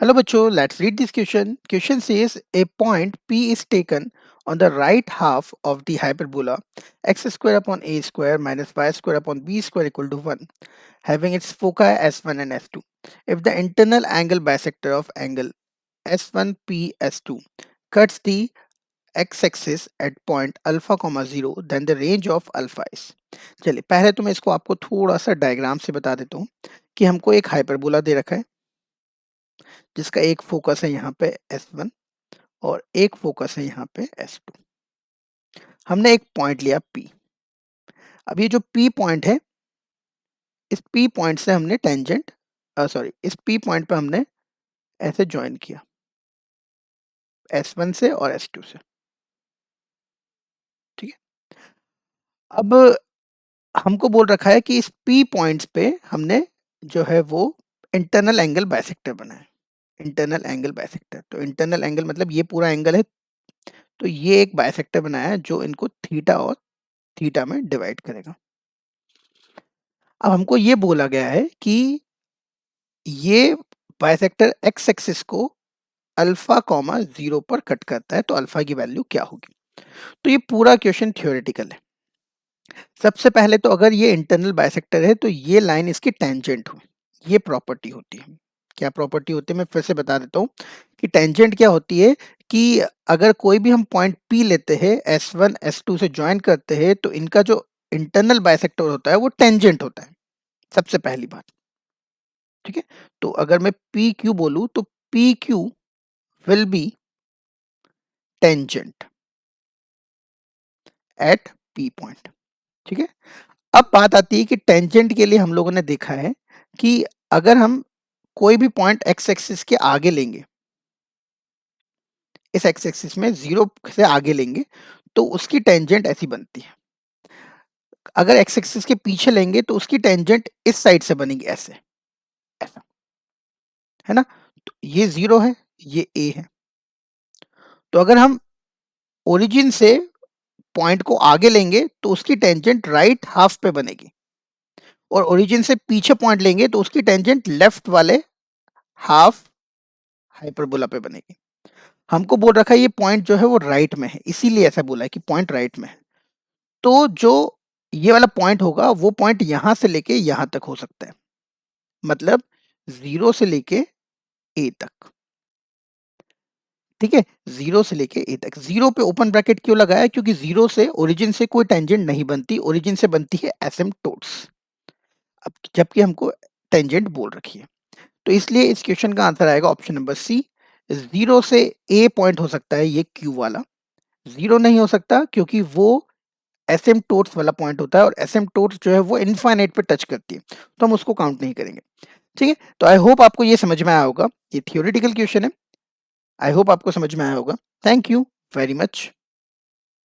Hello bachcho, let's read this question. Question says a point P is taken on the right half of the hyperbola x square upon a square minus y square upon b square equal to 1, having its foci S1 and S2. If the internal angle bisector of angle S1P S2 cuts the x-axis at point alpha comma 0, then the range of alpha is. चलिए पहले तो मैं इसको आपको थोड़ा सा diagram से बता देता हूँ कि हमको एक हाइपरबोला दे रखा है जिसका एक फोकस है यहाँ पे S1 और एक फोकस है यहाँ पे S2। हमने एक पॉइंट लिया P। अब ये जो P पॉइंट है, इस P पॉइंट से हमने टेंजेंट इस P पॉइंट पे हमने ऐसे ज्वाइन किया S1 से और S2 से। ठीक है, अब हमको बोल रखा है कि इस P पॉइंट्स पे हमने जो है वो इंटरनल एंगल बाइसेक्टर बनाया। इंटरनल एंगल बाइसेक्टर, तो इंटरनल एंगल मतलब ये पूरा एंगल है, तो ये एक बाइसेक्टर बनाया है जो इनको थीटा और थीटा में डिवाइड करेगा। अब हमको ये बोला गया है कि ये बाइसेक्टर एक्स एक्सिस को अल्फा कॉमा 0 पर कट करता है, तो अल्फा की वैल्यू क्या होगी। तो ये पूरा क्वेश्चन थ्योरेटिकल है। सबसे पहले तो अगर ये इंटरनल बाइसेक्टर है तो ये लाइन इसकी टेंजेंट हो, ये प्रॉपर्टी होती है। क्या प्रॉपर्टी होती है मैं फिर से बता देता हूँ कि टेंजेंट क्या होती है कि अगर कोई भी हम पॉइंट P लेते हैं, S1 S2 से ज्वाइन करते हैं, तो इनका जो इंटरनल बाइसेक्टर होता है वो टेंजेंट होता है, सबसे पहली बात। ठीक है, तो अगर मैं पी क्यू बोलूं तो P Q will be tangent at P point. ठीक है, अब बात आती है कि टेंजेंट के लिए हम लोगों ने देखा है कि अगर हम कोई भी पॉइंट एक्स एक्सिस के आगे लेंगे, इस एक्स एक्सिस में 0 से आगे लेंगे, तो उसकी टेंजेंट ऐसी बनती है। अगर एक्स एक्सिस के पीछे लेंगे तो उसकी टेंजेंट इस साइड से बनेगी, ऐसे, ऐसा, है ना। तो ये 0 है, ये ए है। तो अगर हम ओरिजिन से पॉइंट को आगे लेंगे तो उसकी टेंजेंट राइट हाफ पे बनेगी, और ओरिजिन से पीछे पॉइंट लेंगे तो उसकी टेंजेंट लेफ्ट वाले हाफ हाइपरबोला पे बनेगी। हमको बोल रखा है ये पॉइंट जो है वो राइट में है, इसीलिए ऐसा बोला है कि पॉइंट राइट में है। तो जो ये वाला पॉइंट होगा वो पॉइंट यहां से लेके यहां तक हो सकता है, मतलब 0 से लेके ए तक। ठीक है, 0 से लेके ए तक। 0 पे ओपन ब्रैकेट क्यों लगाया, क्योंकि 0 से ओरिजिन से कोई टेंजेंट नहीं बनती, ओरिजिन से बनती है एसिम्पटोट्स। अब जबकि हमको टेंजेंट बोल रखी है, तो इसलिए इस क्वेश्चन का आंसर आएगा ऑप्शन नंबर सी। 0 से ए पॉइंट हो सकता है ये क्यू वाला, 0 नहीं हो सकता क्योंकि वो एसिम्पटोट्स वाला पॉइंट होता है, और एसिम्पटोट्स जो है वो इनफाइनाइट पे टच करती है, तो हम उसको काउंट नहीं करेंगे। ठीक है, तो आई होप आपको ये समझ में आया होगा। ये थियोरेटिकल क्वेश्चन है, आई होप आपको समझ में आया होगा। Thank you very much.